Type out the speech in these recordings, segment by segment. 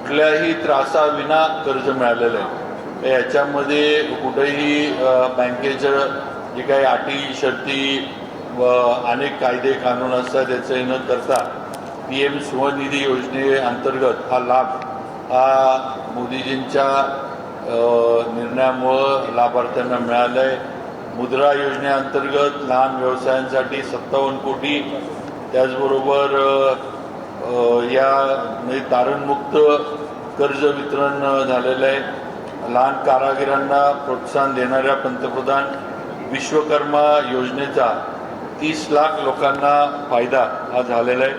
कुठल्याही त्रासाविना कर्ज मिळालेलं आहे। याच्यामध्ये कुठेही बँकेचं जे काही अटी शर्ती व अनेक कायदे कानून असतात त्याचे न करता PM स्वनिधी योजनेअंतर्गत हा लाभ हा मोदीजींच्या निर्णयामुळं लाभार्थ्यांना मिळाला आहे। मुद्रा योजनेअंतर्गत लहान व्यवसायांसाठी 57 कोटी, त्याचबरोबर या तारणमुक्त कर्ज वितरण झालेलं आहे। लहान कारागिरांना प्रोत्साहन देणाऱ्या पंतप्रधान विश्वकर्मा योजनेचा 30 लाख लोकांना फायदा हा झालेला आहे।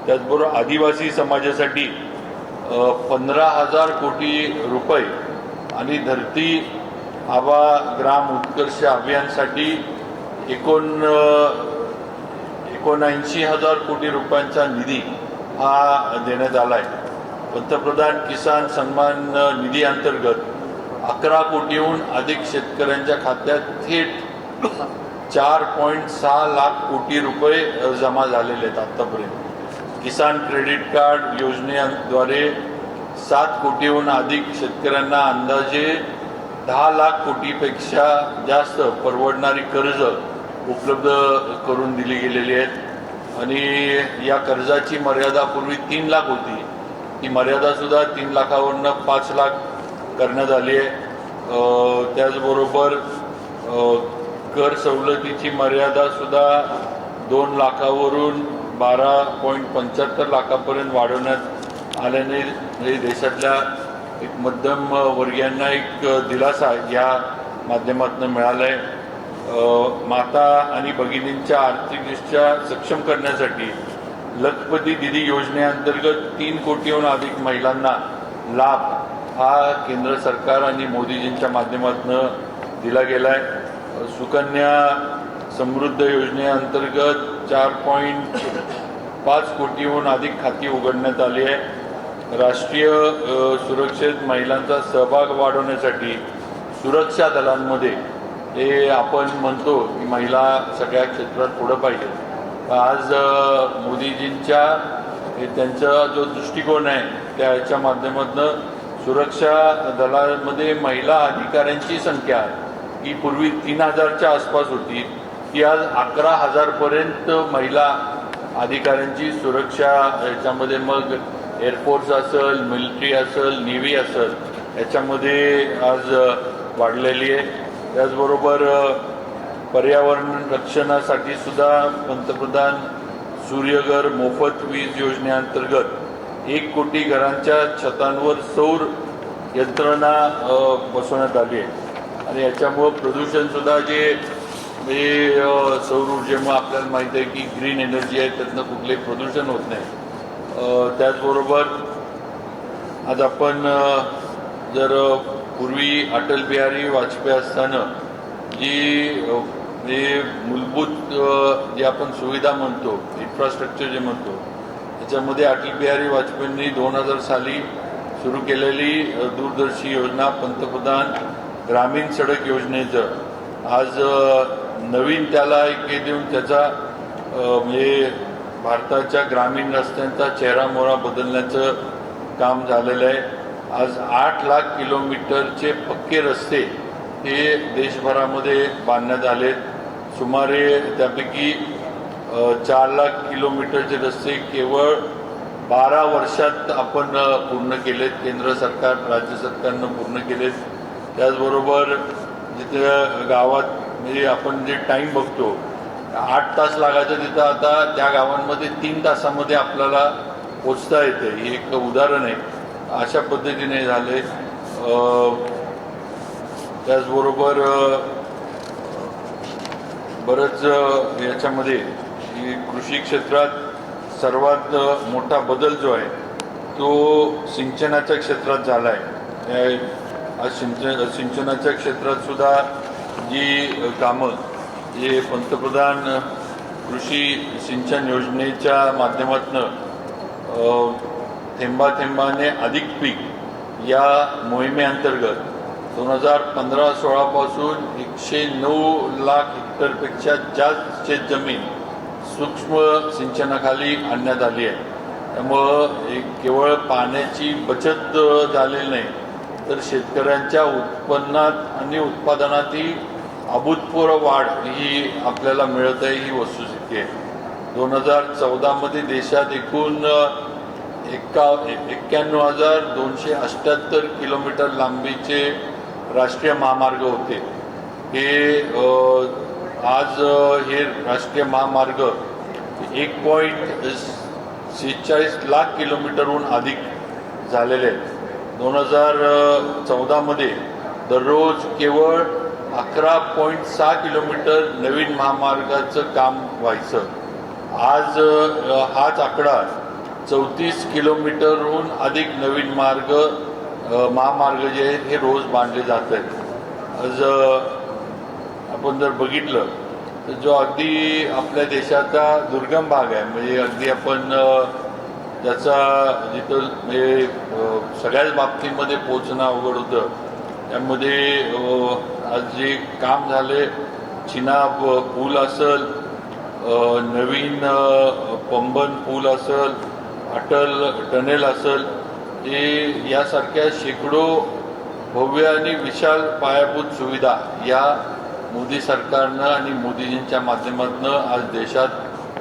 त्याचबरोबर आदिवासी समाजासाठी 15,000 कोटी रुपये आणि धरती आबा ग्राम उत्कर्ष अभियानसाठी 79,000 कोटी रुपयांचा निधी हा देण्यात आला आहे। पंतप्रधान किसान सन्मान निधी अंतर्गत 11 कोटीहून अधिक शेतकऱ्यांच्या खात्यात थेट 4.6 लाख कोटी रुपये जमा झालेले आहेत आतापर्यंत। किसान क्रेडिट कार्ड योजनेद्वारे 7 कोटीहून अधिक शेतकऱ्यांना अंदाजे 10 लाख कोटीपेक्षा जास्त परवडणारी कर्ज उपलब्ध करून दिली गेलेली आहेत आणि या कर्जाची मर्यादा पूर्वी 3 लाख होती, ती मर्यादा सुद्धा 3 लाखावरनं 5 लाख करण्यात आली आहे। त्याचबरोबर कर सवलतीची मर्यादा सुद्धा 2 लाखावरून 12.75 लाखापर्यंत वाढवण्यात आल्याने देशातल्या एक मध्यम वर्गीयांना एक दिलासा या माध्यमातून मिळाला आहे। माता आणि भगिनींच्या आर्थिकदृष्ट्या सक्षम करण्यासाठी लखपती दिदी योजनेअंतर्गत 3 कोटीहून अधिक महिलांना लाभ हा केंद्र सरकार आणि मोदीजींच्या माध्यमातून दिला गेला आहे। सुकन्या समृद्ध योजनेअंतर्गत 4.5 कोटीहून अधिक खाती उघडण्यात आली आहे। राष्ट्रीय सुरक्षेत महिलांचा सहभाग वाढवण्यासाठी सुरक्षा दलांमध्ये हे आपण म्हणतो की महिला सगळ्या क्षेत्रात पुढे पाहिजे। आज मोदीजींच्या त्यांचा जो दृष्टिकोन आहे त्याच्या माध्यमातून सुरक्षा दलामध्ये महिला अधिकाऱ्यांची संख्या ही पूर्वी 3,000च्या आसपास होती, ती आज 11,000पर्यंत महिला अधिकाऱ्यांची सुरक्षा याच्यामध्ये मग एअरफोर्स असेल, मिलिटरी असेल, नेव्ही असेल याच्यामध्ये आज वाढलेली आहे। त्याचबरोबर पर्यावरण रक्षणासाठी सुद्धा पंतप्रधान सूर्यघर मोफत वीज योजनेअंतर्गत 1 कोटी घरांच्या छतांवर सौर यंत्रणा बसवण्यात आली आहे आणि याच्यामुळं प्रदूषण सुद्धा जे सौर ऊर्जेमुळे आपल्याला माहिती आहे की ग्रीन एनर्जी आहे, त्यातनं कुठले प्रदूषण होत नाही। त्याचबरोबर आज आपण जर पूर्वी अटल बिहारी वाजपेयी असताना जी मूलभूत जे आपण सुविधा म्हणतो, इन्फ्रास्ट्रक्चर जे म्हणतो, त्याच्यामध्ये अटल बिहारी वाजपेयींनी 2000 साली सुरू केलेली दूरदर्शी योजना पंतप्रधान ग्रामीण सडक योजनेचं आज नवीन त्याला एक हे देऊन त्याचा म्हणजे भारताच्या ग्रामीण रस्त्यांचा चेहरामोहरा बदलण्याचं काम झालेलं आहे। आज 8 लाख किलोमीटरचे पक्के रस्ते हे देशभरामध्ये बांधण्यात आलेत। सुमारे त्यापैकी 4 लाख किलोमीटरचे रस्ते केवळ 12 वर्षात आपण पूर्ण केलेत, केंद्र सरकार राज्य सरकारनं पूर्ण केलेत। त्याचबरोबर जिथे गावात म्हणजे आपण जे टाईम बघतो 8 तास लागायचं तिथं आता त्या गावांमध्ये 3 तासामध्ये आपल्याला पोचता येते, हे एक उदाहरण आहे। अशा पद्धतीने झाले। त्याचबरोबर बरंच याच्यामध्ये कृषी क्षेत्रात सर्वात मोठा बदल जो आहे तो सिंचनाच्या क्षेत्रात झाला आहे। सिंचनाच्या क्षेत्रात सुद्धा जी कामं जे पंतप्रधान कृषी सिंचन योजनेच्या माध्यमातून थेंबा थेंबाने अधिक पीक या मोहिमेअंतर्गत 2015-16 पासून 109 लाख हेक्टरपेक्षा जास्त शेतजमीन सूक्ष्म सिंचनाखाली आणण्यात आली आहे त्यामुळं केवळ पाण्याची बचत झालेली नाही, तर शेतकऱ्यांच्या उत्पन्नात आणि उत्पादनातही अभूतपूर्व वाढ ही आपल्याला मिळत आहे, ही वस्तुस्थिती आहे. 2014मध्ये देशात एकूण 91,278 किलोमीटर लांबीचे राष्ट्रीय महामार्ग होते. हे आज हे राष्ट्रीय महामार्ग 1.46 लाख किलोमीटरहून अधिक झालेले आहेत. 2014मध्ये दररोज केवळ 11.6 किलोमीटर नवीन महामार्गाचं काम व्हायचं. आज हाच आकडा 34 किलोमीटरहून अधिक नवीन महामार्ग जे आहेत हे रोज बांधले जात आहेत. आज आपण जर बघितलं तर जो अगदी आपल्या देशाचा दुर्गम भाग आहे, म्हणजे अगदी आपण ज्याचा जिथं म्हणजे सगळ्याच बाबतीमध्ये पोचणं अवघड होतं, त्यामध्ये आज जे काम झाले, चिनाब पूल असेल, नवीन पंबन पूल असेल, अटल टनेल असेल, हे यासारख्या शेकडो भव्य आणि विशाल पायाभूत सुविधा या मोदी सरकारनं आणि मोदीजींच्या माध्यमातून आज देशात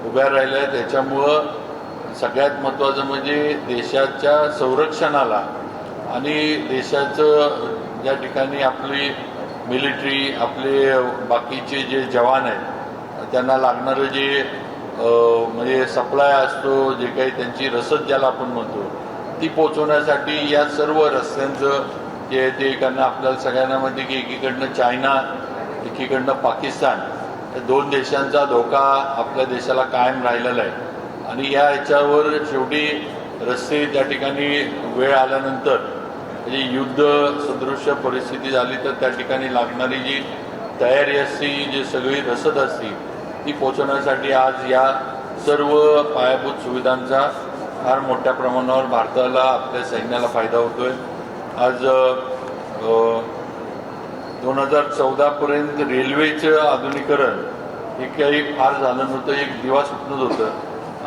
उभ्या राहिल्या आहेत. त्याच्यामुळं सगळ्यात महत्त्वाचं म्हणजे देशाच्या संरक्षणाला आणि देशाचं ज्या ठिकाणी आपली मिलिटरी, आपले बाकीचे जे जवान आहेत, त्यांना लागणारं जे म्हणजे सप्लाय असतो, जे काही त्यांची रसद ज्याला आपण म्हणतो, ती पोचवण्यासाठी या सर्व रस्त्यांचं जे आहे ते एकानं आपल्याला सगळ्यांना माहिती की एकीकडनं चायना, एकीकडनं पाकिस्तान, या दोन देशांचा धोका आपल्या देशाला कायम राहिलेला आहे. आणि या ह्याच्यावर शेवटी रस्ते त्या ठिकाणी वेळ आल्यानंतर म्हणजे युद्ध सदृश्य परिस्थिती झाली तर त्या ठिकाणी लागणारी जी तयारी असते, जी सगळी रसद असते, ती पोचवण्यासाठी आज या सर्व पायाभूत सुविधांचा फार मोठ्या प्रमाणावर भारताला, आपल्या सैन्याला फायदा होतोय. आज 2014पर्यंत रेल्वेचं आधुनिकीकरण हे काही फार झालं नव्हतं, एक दिवा सुटत होतं.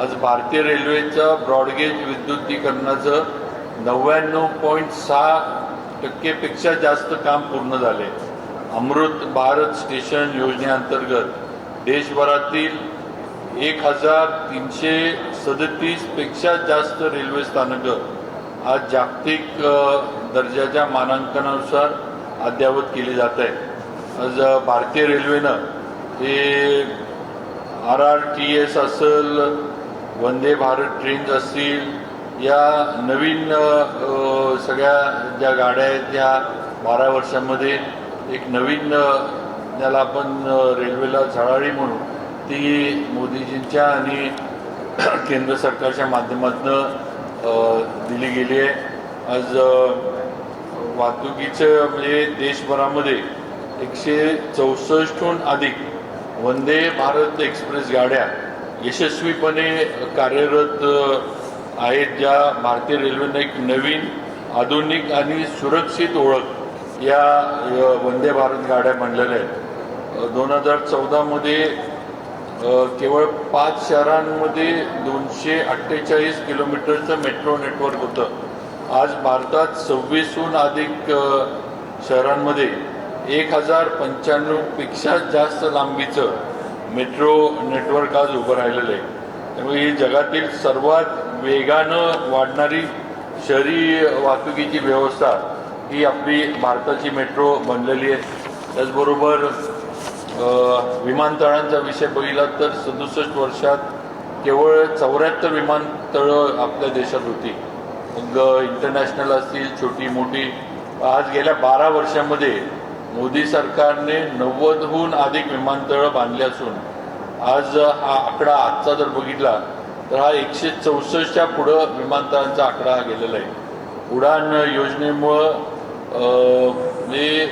आज भारतीय रेल्वेचं ब्रॉडगेज विद्युतीकरणाचं 99.6% जास्त काम पूर्ण झाले. अमृत भारत स्टेशन योजनेअंतर्गत देशभरातील 1,337 पेक्षा जास्त रेल्वे स्थानकं आज जागतिक दर्जाच्या मानांकनानुसार अद्ययावत केली जात आहे. आज भारतीय रेल्वेनं हे RRTS असेल, वंदे भारत ट्रेन्स असतील, या नवीन सगळ्या ज्या गाड्या आहेत या 12 वर्षांमध्ये एक नवीन ज्याला आपण रेल्वेला झळाळी म्हणू, ती मोदीजींच्या आणि केंद्र सरकारच्या माध्यमातून दिली गेली आहे. आज वाहतुकीचं म्हणजे देशभरामध्ये 164हून अधिक वंदे भारत एक्सप्रेस गाड्या यशस्वीपणे कार्यरत आहेत, ज्या भारतीय रेल्वेने एक नवीन, आधुनिक आणि सुरक्षित ओळख या वंदे भारत गाड्या बनलेल्या आहेत. 2014मध्ये केवळ 5 शहरांमध्ये 248 किलोमीटरचं मेट्रो नेटवर्क होतं. आज भारतात 26हून अधिक शहरांमध्ये 1095 पेक्षा जास्त लांबीचं मेट्रो नेटवर्क आज उभं राहिलेलं आहे. त्यामुळे ही जगातील सर्वात वेगानं वाढणारी शहरी वाहतुकीची व्यवस्था ही आपली भारताची मेट्रो बनलेली आहे. त्याचबरोबर विमानतळांचा विषय बघितला तर 67 वर्षात केवळ 74 विमानतळं आपल्या देशात होती. मग इंटरनॅशनल असतील, छोटी मोठी. आज गेल्या 12 वर्षांमध्ये मोदी सरकारने 90हून अधिक विमानतळं बांधली असून आज हा आकडा आजचा जर बघितला तर हा 164च्या पुढं विमानतळांचा आकडा गेलेला आहे. उडान योजनेमुळं म्हणजे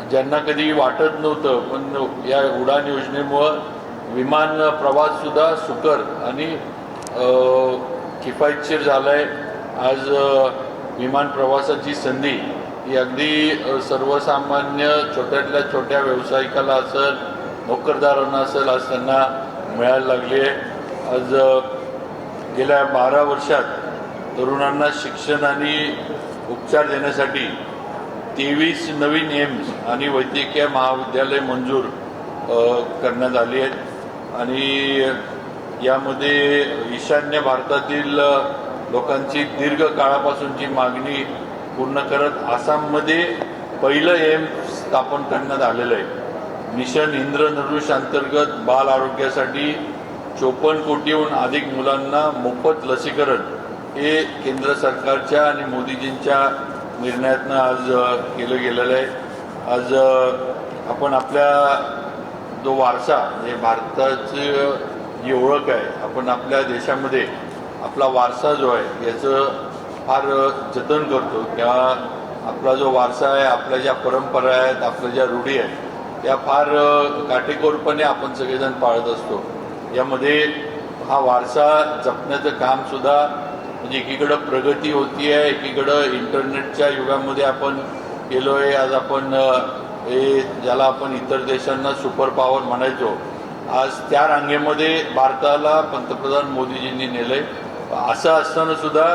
ज्यांना कधी वाटत नव्हतं, पण या उडान योजनेमुळं विमान प्रवाससुद्धा सुकर आणि किफायतशीर झाला आहे. आज विमान प्रवासाची संधी ही अगदी सर्वसामान्य छोट्यातल्या छोट्या व्यावसायिकाला असेल, नोकरदारांना असेल, आज त्यांना मिळायला लागली आहे. आज गेल्या 12 वर्षात तरुणांना शिक्षण आणि उपचार देण्यासाठी 23 नवीन एम्स आणि वैद्यकीय महाविद्यालय मंजूर करण्यात आली आहेत आणि यामध्ये ईशान्य भारतातील लोकांची दीर्घ काळापासूनची मागणी पूर्ण करत आसाममध्ये पहिलं एम्स स्थापन करण्यात आलेलं आहे. मिशन इंद्रधनुष अंतर्गत बाल आरोग्यासाठी 54 कोटीहून अधिक मुलांना मोफत लसीकरण हे केंद्र सरकारच्या आणि मोदीजींच्या निर्णयातनं आज केलं गेलेलं आहे. आज आपण आपल्या जो वारसा म्हणजे भारताची जी ओळख आहे, आपण आपल्या देशामध्ये आपला वारसा जो आहे याचं फार जतन करतो किंवा आपला जो वारसा आहे, आपल्या ज्या परंपरा आहेत, आपल्या ज्या रूढी आहेत त्या फार काटेकोरपणे आपण सगळेजण पाळत असतो. यामध्ये हा वारसा जपण्याचं कामसुद्धा म्हणजे एकीकडं प्रगती होती आहे, एकीकडं इंटरनेटच्या युगामध्ये आपण गेलो आहे. आज आपण हे ज्याला आपण इतर देशांना सुपर पॉवर म्हणायचो, आज त्या रांगेमध्ये भारताला पंतप्रधान मोदीजींनी नेलंय. असं असताना सुद्धा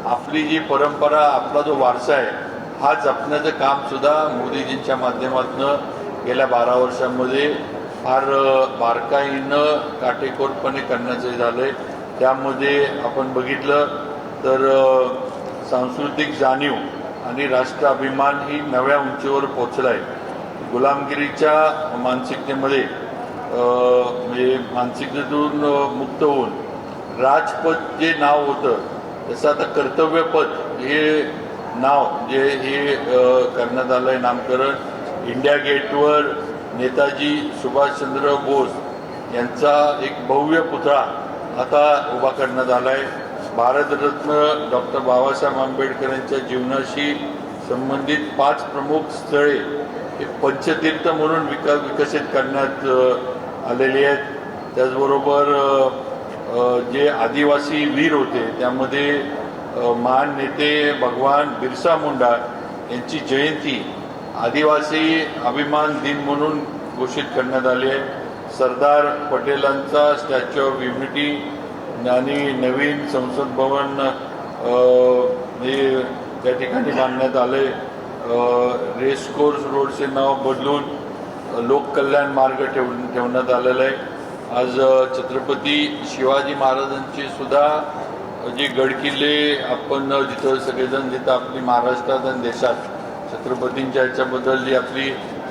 आपली जी परंपरा, आपला जो वारसा आहे हा जपण्याचं कामसुद्धा मोदीजींच्या माध्यमातून गेल्या 12 वर्षांमध्ये फार बारकाईनं काटेकोरपणे करण्याचं झालं आहे. त्यामध्ये आपण बघितलं तर सांस्कृतिक जाणीव आणि राष्ट्राभिमान ही नव्या उंचीवर पोचला आहे. गुलामगिरीच्या मानसिकतेमध्ये म्हणजे मानसिकतेतून मुक्त होऊन राजपथ जे नाव होतं तसं आता कर्तव्यपथ हे नाव जे हे करण्यात आलं आहे नामकरण. इंडिया गेटवर नेताजी सुभाषचंद्र बोस यांचा एक भव्य पुतळा आता उभा करण्यात आला आहे. भारतरत्न डॉक्टर बाबासाहेब आंबेडकर यांच्या जीवनाशी संबंधित 5 प्रमुख स्थळे हे पंचतीर्थ म्हणून विकसित करण्यात आलेली आहेत. त्याचबरोबर जे आदिवासी वीर होते त्यामध्ये महान नेते भगवान बिरसा मुंडा यांची जयंती आदिवासी अभिमान दिन म्हणून घोषित करण्यात आली आहे. सरदार पटेलांचा स्टॅच्यू ऑफ युनिटी आणि नवीन संसद भवन हे त्या ठिकाणी बांधण्यात आले. रेसकोर्स रोडचे नाव बदलून लोककल्याण मार्ग ठेवण्यात आलेलं आहे. आज छत्रपती शिवाजी महाराजांची सुद्धा जी गडकिल्ले आपण जिथं सगळेजण जिथं आपली महाराष्ट्रात आणि देशात छत्रपतींच्या ह्याच्याबद्दल जी आपली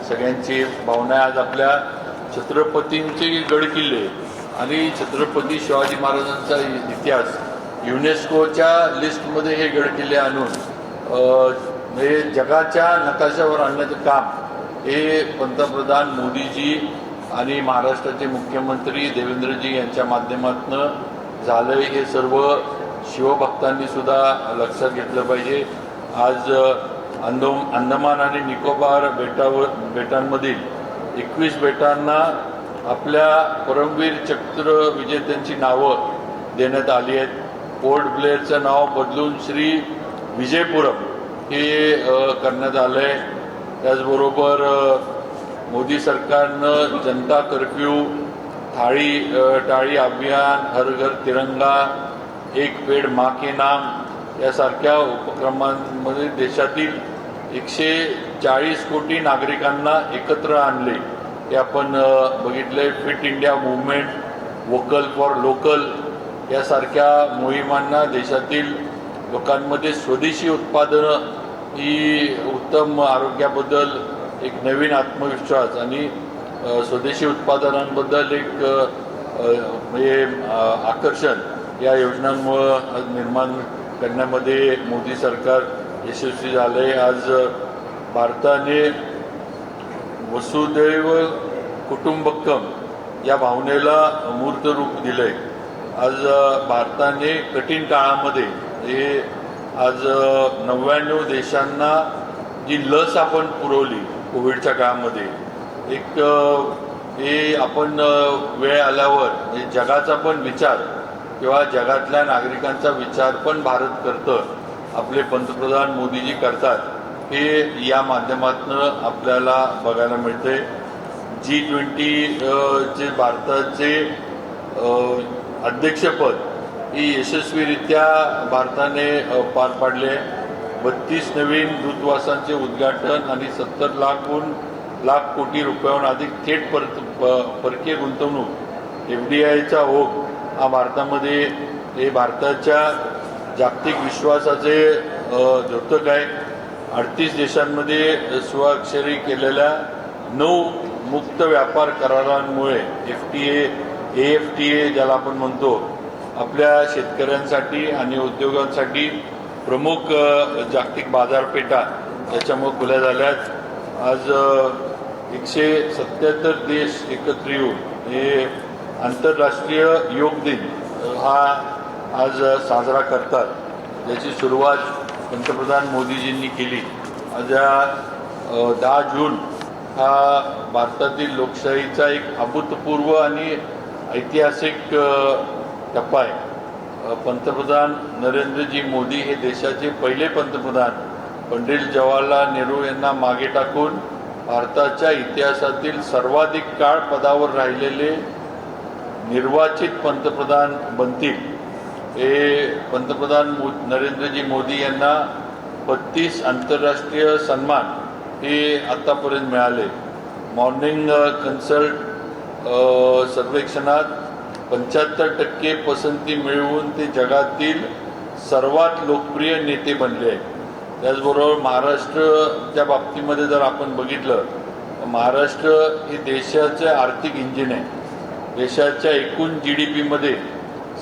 सगळ्यांची भावना आहे, आज आपल्या छत्रपतींचे गडकिल्ले आणि छत्रपती शिवाजी महाराजांचा इतिहास युनेस्कोच्या लिस्टमध्ये हे गडकिल्ले आणून हे जगाच्या नकाशावर आणण्याचं काम हे पंतप्रधान मोदीजी आणि महाराष्ट्राचे मुख्यमंत्री देवेंद्रजी यांच्या माध्यमातून झालं. हे सर्व शिवभक्तांनी सुद्धा लक्षात घेतलं पाहिजे. आज अंदमान आणि निकोबार बेटांमधील 21 बेटांना आपल्या परमवीर चक्र विजेत्यांची नावं देण्यात आली आहेत. पोर्ट ब्लेअरचं नाव बदलून श्री विजयपुरम हे करण्यात आलं आहे. त्याचबरोबर मोदी सरकारनं जनता कर्फ्यू, टाळी अभियान, हर घर तिरंगा, एक पेड माँ के नाम यासारख्या उपक्रमांमध्ये देशातील 140 कोटी नागरिकांना एकत्र आणले. हे आपण बघितले. Fit India movement, vocal for local यासारख्या मोहिमांना देशातील लोकांमध्ये स्वदेशी उत्पादनं ही उत्तम आरोग्याबद्दल एक नवीन आत्मविश्वास आणि स्वदेशी उत्पादनांबद्दल एक म्हणजे आकर्षण या योजनांमुळं निर्माण करण्यामध्ये मोदी सरकार यशस्वी झाले. आज भारताने वसुदैव कुटुंबकम या भावनेला मूर्त रूप दिलंय. आज भारताने कठीण काळामध्ये हे आज 99 देशांना जी लस आपण पुरवली कोविडच्या काळामध्ये, एक हे आपण वेळ आल्यावर जगाचा पण विचार किंवा जगातल्या नागरिकांचा विचार पण भारत करतं, आपले पंतप्रधान मोदीजी करतात, हे या माध्यमातून आपल्याला बघायला मिळते. G20 चे भारताचे अध्यक्षपद ही यशस्वीरित्या भारताने पार पाडले. 32 नवीन दूतावासांचे उद्घाटन आणि 70 लाख कोटी रुपयांहून अधिक थेट परकीय गुंतवणूक FDIचा ओघ हा भारतामध्ये हे भारताच्या जागतिक विश्वासाचे द्योतक आहे. 38 देशांमध्ये स्वाक्षरी केलेल्या 9 मुक्त व्यापार करारांमुळे AFTA ज्याला आपण म्हणतो आपल्या शेतकऱ्यांसाठी आणि उद्योगांसाठी प्रमुख जागतिक बाजारपेठा याच्यामुळे खुल्या झाल्यात. आज 177 देश एकत्र येऊन हे आंतरराष्ट्रीय योग दिन हा आज साजरा करतात. याची सुरुवात पंतप्रधान मोदीजींनी केली. आज 10 जून हा भारतातील लोकशाहीचा एक अभूतपूर्व आणि ऐतिहासिक टप्पा आहे. पंतप्रधान नरेंद्रजी मोदी हे देशाचे पहिले पंतप्रधान पंडित जवाहरलाल नेहरू यांना मागे टाकून भारताच्या इतिहासातील सर्वाधिक काळ पदावर राहिलेले निर्वाचित पंतप्रधान बनतील. हे पंतप्रधान नरेंद्रजी मोदी यांना 32 आंतरराष्ट्रीय सन्मान हे आतापर्यंत मिळाले. मॉर्निंग कन्सल्ट सर्वेक्षणात 75% पसंती मिळवून ते जगातील सर्वात लोकप्रिय नेते बनले आहेत. त्याचबरोबर महाराष्ट्राच्या बाबतीमध्ये जर आपण बघितलं महाराष्ट्र हे देशाचे आर्थिक इंजिन आहे. देशाच्या एकूण GDPमध्ये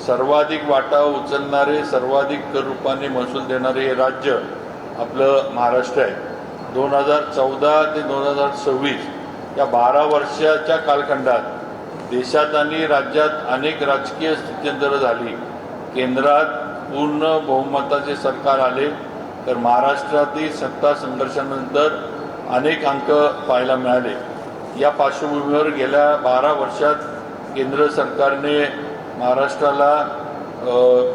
सर्वाधिक वाटा उचलणारे सर्वाधिक कर रूपाने महसूल देणारे हे राज्य आपलं महाराष्ट्र आहे. 2014 ते 2026 या 12 वर्षाच्या कालखंडात देशात आणि राज्यात अनेक राजकीय स्थित्यंतरं झाली. केंद्रात पूर्ण बहुमताचे सरकार आले तर महाराष्ट्रातील सत्ता संघर्षानंतर अनेक अंक पाहायला मिळाले. या पार्श्वभूमीवर गेल्या 12 वर्षात केंद्र सरकारने महाराष्ट्राला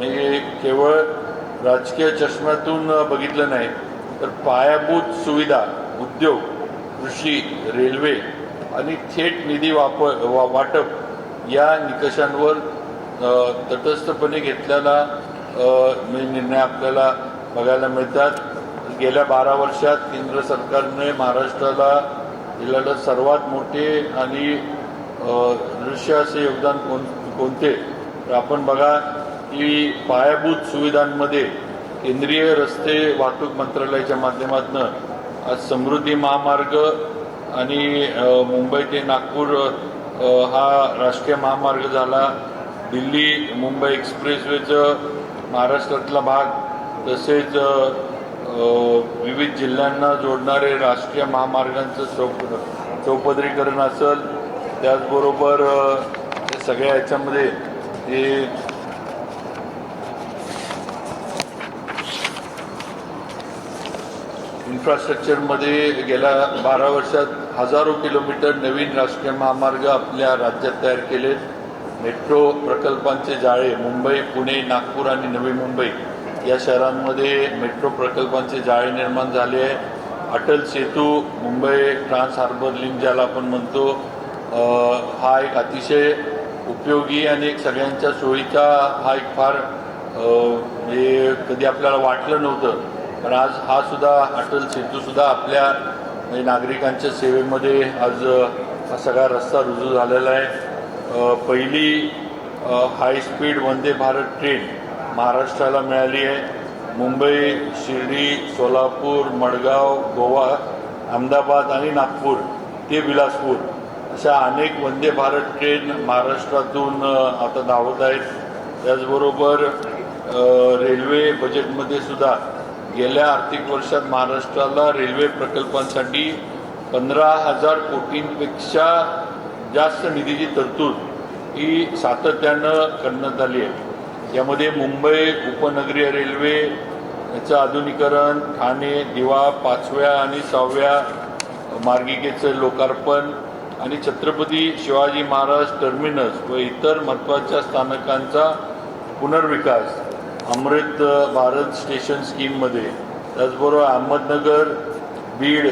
हे केवळ राजकीय चष्म्यातून बघितलं नाही तर पायाभूत सुविधा, उद्योग, कृषी, रेल्वे आणि थेट निधी वाटप या निकषांवर तटस्थपणे घेतलेला निर्णय आपल्याला बघायला मिळतात. गेल्या 12 वर्षात केंद्र सरकारने महाराष्ट्राला दिलेलं सर्वात मोठे आणि दृश्य असे योगदान कोणते तर आपण बघा की पायाभूत सुविधांमध्ये केंद्रीय रस्ते वाहतूक मंत्रालयाच्या माध्यमातून आज समृद्धी महामार्ग आणि मुंबई ते नागपूर हा राष्ट्रीय महामार्ग झाला. दिल्ली मुंबई एक्सप्रेसवेचं महाराष्ट्रातला भाग तसेच विविध जिल्ह्यांना जोडणारे राष्ट्रीय महामार्गांचं चौपदरीकरण असेल. त्याचबरोबर सगळ्या याच्यामध्ये हे इन्फ्रास्ट्रक्चरमध्ये गेल्या 12 वर्षात हजारो किलोमीटर नवीन राष्ट्रीय महामार्ग आपल्या राज्यात तयार केले. मेट्रो प्रकल्पांचे जाळे मुंबई, पुणे, नागपूर आणि नवी मुंबई या शहरांमध्ये मेट्रो प्रकल्पांचे जाळे निर्माण झाले आहे. Atal Setu, Mumbai trans harbour link ज्याला आपण म्हणतो हा एक अतिशय उपयोगी आणि एक सगळ्यांच्या सोयीचा हा एक फार हे कधी आपल्याला वाटलं नव्हतं पण आज हा सुद्धा अटल सेतूसुद्धा आपल्या नागरिकांच्या सेवेमध्ये आज हा सगळा रस्ता रुजू झालेला आहे. पहिली high speed Vande Bharat train महाराष्ट्राला मिळाली आहे. मुंबई, शिर्डी, सोलापूर, मडगाव, गोवा, अहमदाबाद आणि नागपूर ते बिलासपूर अशा अनेक वंदे भारत ट्रेन महाराष्ट्रातून आता धावत आहेत. त्याचबरोबर रेल्वे बजेटमध्ये सुद्धा गेल्या आर्थिक वर्षात महाराष्ट्राला रेल्वे प्रकल्पांसाठी 15,000 कोटींपेक्षा जास्त निधीची तरतूद ही सातत्यानं करण्यात आली आहे. यामध्ये मुंबई उपनगरीय रेल्वे याचं आधुनिकीकरण, ठाणे दिवा 5व्या आणि 6व्या मार्गिकेचं लोकार्पण आणि छत्रपती शिवाजी महाराज टर्मिनस व इतर महत्त्वाच्या स्थानकांचा पुनर्विकास अमृत भारत स्टेशन स्कीममध्ये. त्याचबरोबर अहमदनगर, बीड,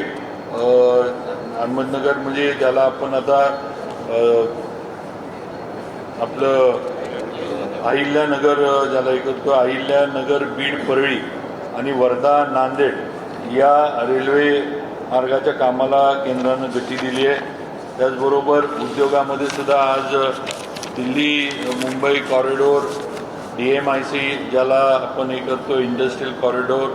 अहमदनगर म्हणजे ज्याला आपण आता आपलं अहिल्यानगर ज्याला हे करतो अहिल्यानगर बीड परळी आणि वर्धा नांदेड या रेल्वे मार्गाच्या कामाला केंद्रानं गती दिली आहे. त्याचबरोबर उद्योगामध्ये सुद्धा आज दिल्ली मुंबई कॉरिडोर, DMIC ज्याला आपण हे करतो इंडस्ट्रियल कॉरिडोर,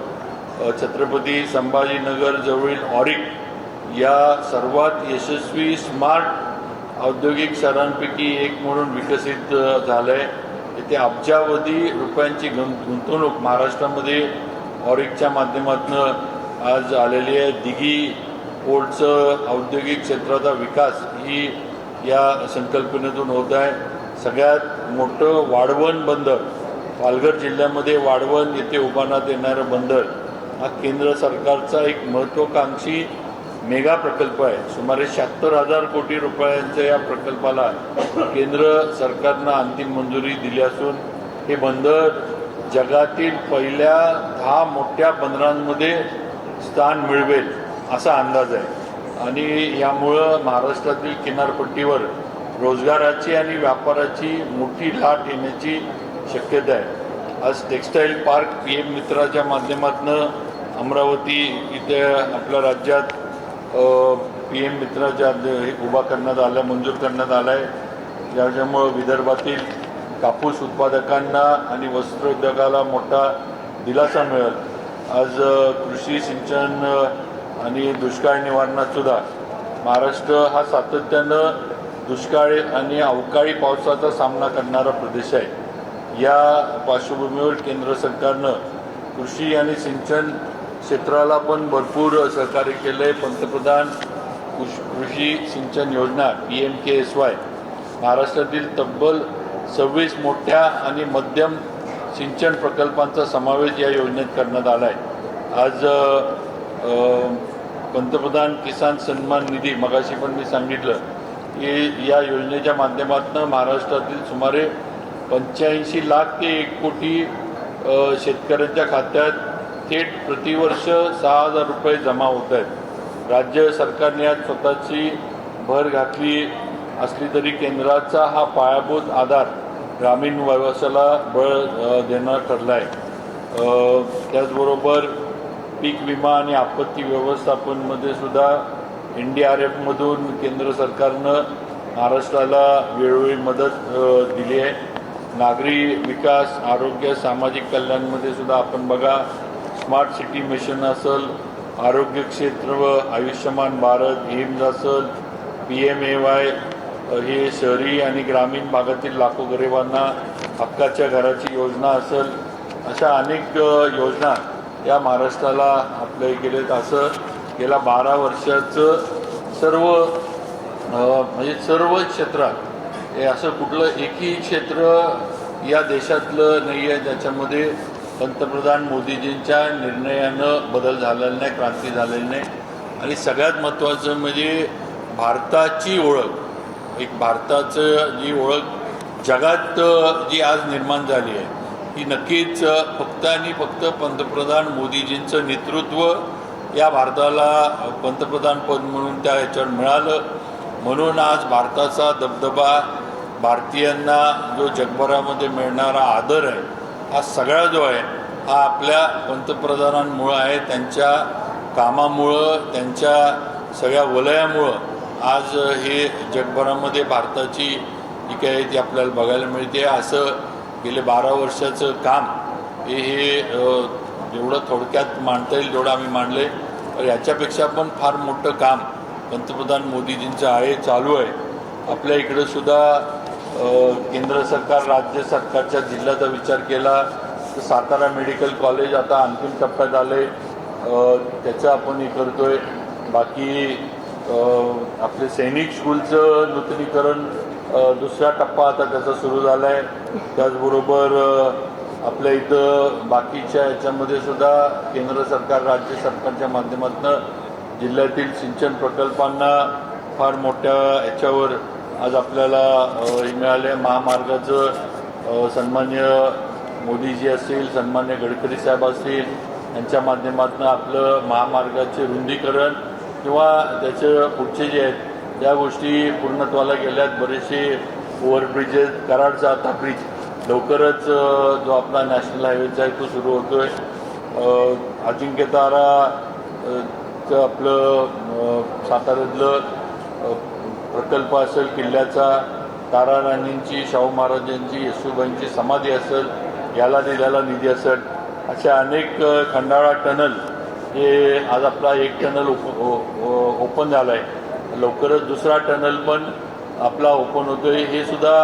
छत्रपती संभाजीनगर जवळील ऑरिक या सर्वात यशस्वी स्मार्ट औद्योगिक शहरांपैकी एक म्हणून विकसित झालं आहे. इथे अब्जावधी रुपयांची गुंतवणूक महाराष्ट्रामध्ये ऑरिकच्या माध्यमातून आज आलेली आहे. दिघी पोर्टचं औद्योगिक क्षेत्राचा विकास ही या संकल्पनेतून होत आहे. सगळ्यात मोठं वाढवण बंदर पालघर जिल्ह्यामध्ये वाढवण येथे उभारण्यात येणारं बंदर हा केंद्र सरकारचा एक महत्त्वाकांक्षी मेगा प्रकल्प आहे. सुमारे 76,000 कोटी रुपयांच्या या प्रकल्पाला केंद्र सरकारनं अंतिम मंजुरी दिली असून हे बंदर जगातील पहिल्या 10 मोठ्या बंदरांमध्ये स्थान मिळवेल असा अंदाज आहे. आणि यामुळं महाराष्ट्रातील किनारपट्टीवर रोजगाराची आणि व्यापाराची मोठी लाट येण्याची शक्यता आहे. आज टेक्स्टाईल पार्क PM मित्राच्या माध्यमातून अमरावती इथे आपल्या राज्यात PM मित्राच्या उभा करण्यात आला, मंजूर करण्यात आला आहे. ज्याच्यामुळं विदर्भातील कापूस उत्पादकांना आणि वस्त्रोद्योगाला मोठा दिलासा मिळेल. आज कृषी सिंचन आणि दुष्काळ निवारणात सुद्धा महाराष्ट्र हा सातत्यानं दुष्काळी आणि अवकाळी पावसाचा सामना करणारा प्रदेश आहे. या पार्श्वभूमीवर केंद्र सरकारनं कृषी आणि सिंचन क्षेत्राला पण भरपूर सहकार्य केलं आहे. पंतप्रधान कृषी सिंचन योजना PMKSY महाराष्ट्रातील तब्बल 26 मोठ्या आणि मध्यम सिंचन प्रकल्पांचा समावेश या योजनेत करण्यात आला आहे. आज पंतप्रधान किसान सन्मान निधी मगाशी पण मी सांगितलं की या योजनेच्या माध्यमातून महाराष्ट्रातील सुमारे 85 लाख ते 1 कोटी शेतकऱ्यांच्या खात्यात थेट प्रतिवर्ष 6,000 रुपये जमा होत आहेत. राज्य सरकारने यात स्वतःची भर घातली असली तरी केंद्राचा हा पायाभूत आधार ग्रामीण व्यवसायाला बळ देणं ठरला आहे. त्याचबरोबर पीक विमा आणि आपत्ती व्यवस्थापनमध्ये सुद्धा NDRFमधून केंद्र सरकारनं महाराष्ट्राला वेळोवेळी मदत दिली आहे. नागरी विकास, आरोग्य, सामाजिक कल्याणमध्ये सुद्धा आपण बघा स्मार्ट सिटी मिशन असेल, आरोग्य क्षेत्र, आयुष्यमान भारत, एम्स असेल, PMAY हे शहरी आणि ग्रामीण भागातील लाखो गरिबांना हक्काच्या घराची योजना असेल, अशा अनेक योजना या महाराष्ट्राला आपल्या गेलेत. असं गेल्या 12 वर्षाचं सर्व क्षेत्रात हे असं कुठलं एकही क्षेत्र या देशातलं नाही आहे ज्याच्यामध्ये पंतप्रधान मोदीजींच्या निर्णयानं बदल झालेला नाही, क्रांती झालेली नाही. आणि सगळ्यात महत्त्वाचं म्हणजे भारताची ओळख, एक भारताचं जी ओळख जगात जी आज निर्माण झाली आहे ही नक्कीच फक्त आणि फक्त पंतप्रधान मोदीजींचं नेतृत्व या भारताला पंतप्रधान पद म्हणून त्या ह्याच्यावर मिळालं. म्हणून आज भारताचा दबदबा, भारतीयांना जो जगभरामध्ये मिळणारा आदर आहे हा सगळा जो आहे हा आपल्या पंतप्रधानांमुळं आहे. त्यांच्या कामामुळं, त्यांच्या सगळ्या वलयामुळं आज हे जगभरामध्ये भारताची जी काय आहे ती आपल्याला बघायला मिळते. असं गेले 12 वर्षाचं काम हे जेवढं थोडक्यात मांडता येईल तेवढं आम्ही मांडलं आहे. तर याच्यापेक्षा पण फार मोठं काम पंतप्रधान मोदीजींचं आहे, चालू आहे. आपल्या इकडं सुद्धा केंद्र सरकार, राज्य सरकारच्या जिल्ह्याचा विचार केला तर सातारा मेडिकल कॉलेज आता अंतिम टप्प्यात आलं आहे, त्याचं आपण हे करतो आहे. बाकी आपले सैनिक स्कूलचं नूतनीकरण दुसरा टप्पा आता त्याचा सुरू झाला आहे. त्याचबरोबर आपल्या इथं बाकीच्या याच्यामध्ये सुद्धा केंद्र सरकार, राज्य सरकारच्या माध्यमातून जिल्ह्यातील सिंचन प्रकल्पांना फार मोठ्या याच्यावर आज आपल्याला हे मिळाले. महामार्गाचं सन्मान्य मोदीजी असतील, सन्मान्य गडकरी साहेब असतील यांच्या माध्यमातून आपलं महामार्गाचे रुंदीकरण किंवा त्याचे पुढचे जे आहेत त्या गोष्टी पूर्णत्वाला गेल्यात. बरेचसे ओव्हरब्रिजेस, कराडचा आता ब्रिज लवकरच जो आपला नॅशनल हायवेचा आहे तो सुरू होतो आहे. अजिंक्यतारा चं आपलं साताऱ्यातलं प्रकल्प असेल, किल्ल्याचा तारा राणींची, शाहू महाराजांची, येशूबाईंची समाधी असेल, याला दिलेला निधी असेल, अशा अनेक खंडाळा टनल हे आज आपला एक टनल ओपन झाला आहे. लवकरच दुसरा टनल पण आपला ओपन होतो आहे. हे सुद्धा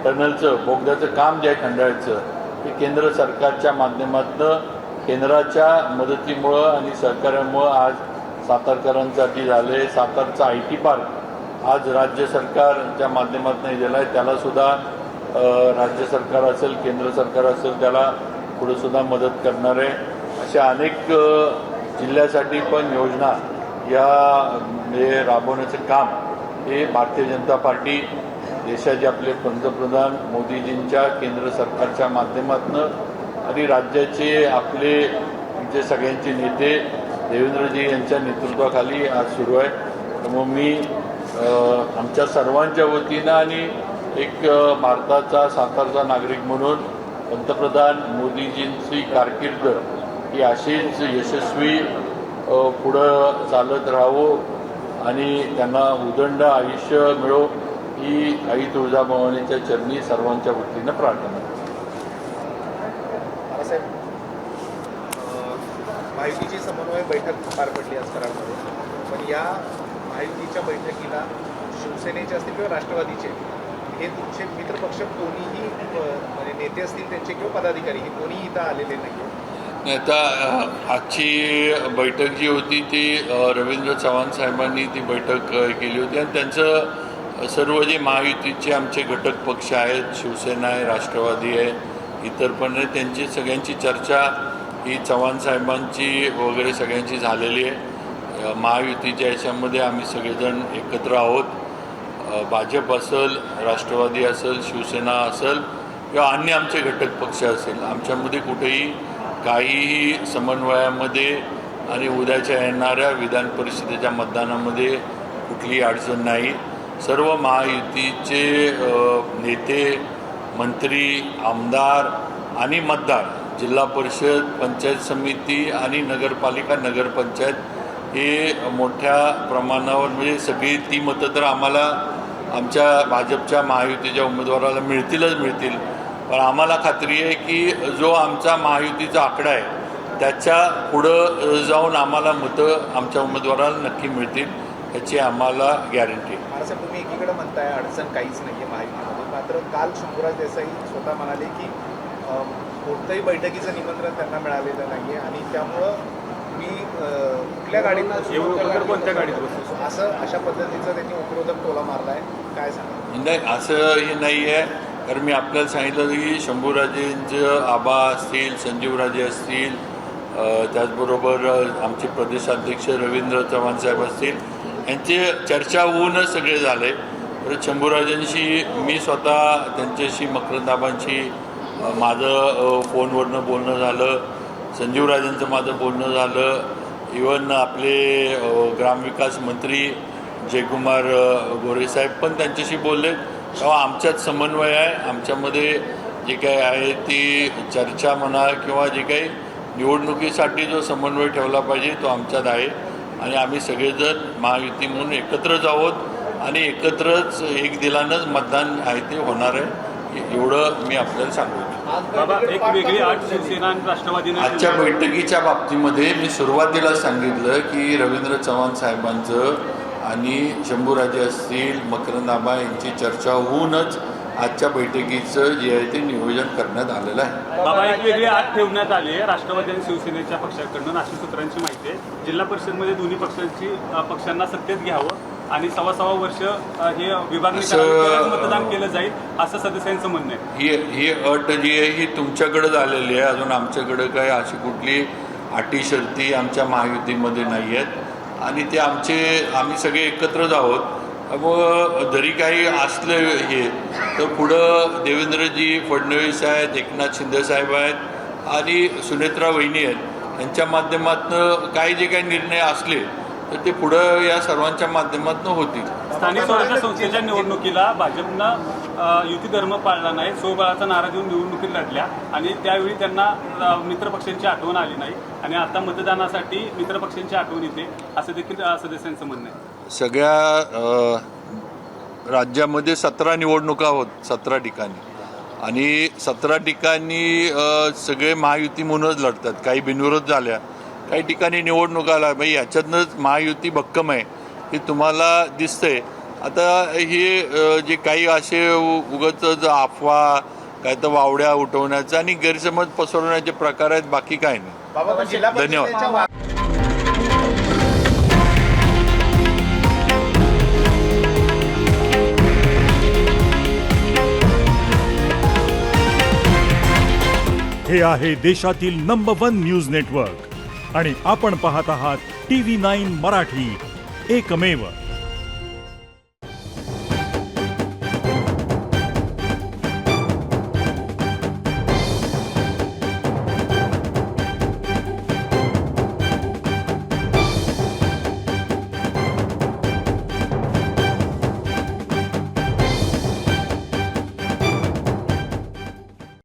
टनलचं बोगद्याचं काम जे आहे खंडाळ्याचं, हे केंद्र सरकारच्या माध्यमातून केंद्राच्या मदतीमुळं आणि सहकार्यामुळं आज सातारकरांसाठी झालं आहे. सातारचा IT पार्क आज राज्य सरकारच्या माध्यमातून दिला आहे. त्यालासुद्धा राज्य सरकार असेल, केंद्र सरकार असेल, त्याला पुढेसुद्धा मदत करणार आहे. अशा अनेक जिल्ह्यासाठी पण योजना या राबवण्याचं काम हे भारतीय जनता पार्टी, देशाचे आपले पंतप्रधान मोदीजींच्या केंद्र सरकारच्या माध्यमातून आणि राज्याचे आपले जे सगळ्यांचे नेते देवेंद्रजी यांच्या नेतृत्वाखाली आज सुरू आहे. त्यामुळे मी आमच्या सर्वांच्या वतीनं आणि एक भारताचा सातारचा नागरिक म्हणून पंतप्रधान मोदीजींची कारकीर्द ही अशीच यशस्वी पुढं चालत राहावं आणि त्यांना उदंड आयुष्य मिळो ही आई तुळजाभवानीच्या चरणी सर्वांच्या वतीनं प्रार्थना. साहेब, महायुतीची समन्वय बैठक पार पडली आज कराडमध्ये, पण या महायुतीच्या बैठकीला शिवसेनेचे असतील किंवा राष्ट्रवादीचे हे तुमचे मित्रपक्ष कोणीही म्हणजे नेते असतील त्यांचे किंवा पदाधिकारी हे कोणीही इथं आलेले नाही. आता आजची बैठक जी होती ती रवींद्र चव्हाण साहेबांनी ती बैठक केली होती आणि त्यांचं सर्व जे महायुतीचे आमचे घटक पक्ष आहेत, शिवसेना आहे, राष्ट्रवादी आहे, इतर पण आहे, त्यांची सगळ्यांची चर्चा ही चव्हाण साहेबांची वगैरे सगळ्यांची झालेली आहे. महायुतीच्या याच्यामध्ये आम्ही सगळेजण एकत्र आहोत. भाजप असेल, राष्ट्रवादी असेल, शिवसेना असेल किंवा अन्य आमचे घटक पक्ष असेल, आमच्यामध्ये कुठेही काहीही समन्वयामध्ये आणि उद्याच्या येणाऱ्या विधान परिषदेच्या मतदानामध्ये कुठलीही अडचण नाही. सर्व महायुतीचे नेते, मंत्री, आमदार आणि मतदार, जिल्हा परिषद, पंचायत समिती आणि नगरपालिका, नगरपंचायत हे मोठ्या प्रमाणावर म्हणजे सगळी ती मतं तर आम्हाला आमच्या भाजपच्या महायुतीच्या उमेदवाराला मिळतील. पण आम्हाला खात्री आहे की जो आमचा महायुतीचा आकडा आहे त्याच्या पुढं जाऊन आम्हाला मतं आमच्या उमेदवाराला नक्की मिळतील याची आम्हाला गॅरंटी आहे. महाराज, तुम्ही एकीकडे म्हणताय अडचण काहीच नाही आहे महायुतीमध्ये, मात्र काल शंभूराज देसाई स्वतः म्हणाले की कोणत्याही बैठकीचं निमंत्रण त्यांना मिळालेलं नाही आहे आणि त्यामुळं मी कुठल्या गाडीत कोणत्या गाडीत बसतो असं अशा पद्धतीचा त्यांनी उपरोधक टोला मारला आहे. काय सांगा? नाही, असं हे नाही आहे. कारण मी आपल्याला सांगितलं की शंभूराजेंचं आबा असतील, संजीवराजे असतील, त्याचबरोबर आमचे प्रदेशाध्यक्ष रवींद्र चव्हाण साहेब असतील, यांची चर्चा होऊनच सगळे झाले. तर शंभूराजांशी मी स्वतः त्यांच्याशी मकरंदाबांशी माझं फोनवरनं बोलणं झालं, संजीवराजांचं माझं बोलणं झालं, इवन आपले ग्रामविकास मंत्री जयकुमार गोरेसाहेब पण त्यांच्याशी बोलले. तेव्हा आमच्यात समन्वय आहे. आमच्यामध्ये जे काही आहे ती चर्चा म्हणा किंवा जे काही निवडणुकीसाठी जो समन्वय ठेवला पाहिजे तो आमच्यात आहे आणि आम्ही सगळेजण महायुती म्हणून एकत्रच आहोत आणि एकत्रच एक दिलानंच मतदान आहे ते होणार आहे, एवढं मी आपल्याला सांगतो. बाबा, एक वेगळी आठ शिवसेना आणि राष्ट्रवादीने आजच्या बैठकीच्या बाबतीमध्ये मी सुरुवातीला सांगितलं की रवींद्र चव्हाण साहेबांचं आणि शंभूराजे असतील, मकरंदाबा यांची चर्चा होऊनच आजच्या बैठकीचं जे आहे ते नियोजन करण्यात आलेलं आहे. बाबा, एक वेगळी आठ ठेवण्यात आली आहे राष्ट्रवादी आणि शिवसेनेच्या पक्षाकडून अशी सूत्रांची माहिती आहे. जिल्हा परिषदमध्ये दोन्ही पक्षांना सत्तेत घ्यावं आणि 6.25 वर्ष हे विभागणी मतदान केलं जाईल असं सदस्यांचं म्हणणं आहे. ही अट जी आहे ही तुमच्याकडे आलेली आहे. अजून आमच्याकडे काय अशी कुठली अटी शर्ती आमच्या महायुतीमध्ये नाही आहेत आणि ते आम्ही सगळे एकत्रच आहोत. मग जरी काही असलं हे तर पुढं देवेंद्रजी फडणवीस आहेत, एकनाथ शिंदे साहेब आहेत आणि सुनेत्रा वहिनी आहेत, यांच्या माध्यमातून काही जे काही निर्णय असले तर ते पुढं या सर्वांच्या माध्यमातून होतील. स्थानिक स्वराज्य संस्थेच्या निवडणुकीला भाजपनं युती धर्म पाळला नाही, स्वबळाचा नारा देऊन निवडणुकीत लढल्या आणि त्यावेळी त्यांना मित्रपक्षांची आठवण आली नाही आणि आता मतदानासाठी मित्रपक्षांची आठवण येते असं देखील सदस्यांचं म्हणणं आहे. सगळ्या राज्यामध्ये 17 निवडणुका होत 17 ठिकाणी आणि 17 ठिकाणी सगळे महायुती म्हणूनच लढतात. काही बिनविरोध झाल्या, काही ठिकाणी निवडणुका आल्या. म्हणजे याच्यातनंच महायुती भक्कम आहे हे तुम्हाला दिसतंय. आता हे जे काही असे उगाच अफवा काय तर वावड्या उठवण्याचा आणि गैरसमज पसरवण्याचे प्रकार आहेत, बाकी काय नाही. बाबा पण जिल्हा धन्यवाद. परिषदेच्या हे आहे देशातील नंबर 1 न्यूज नेटवर्क आणि आपण पाहत आहात TV9 मराठी, एकमेव.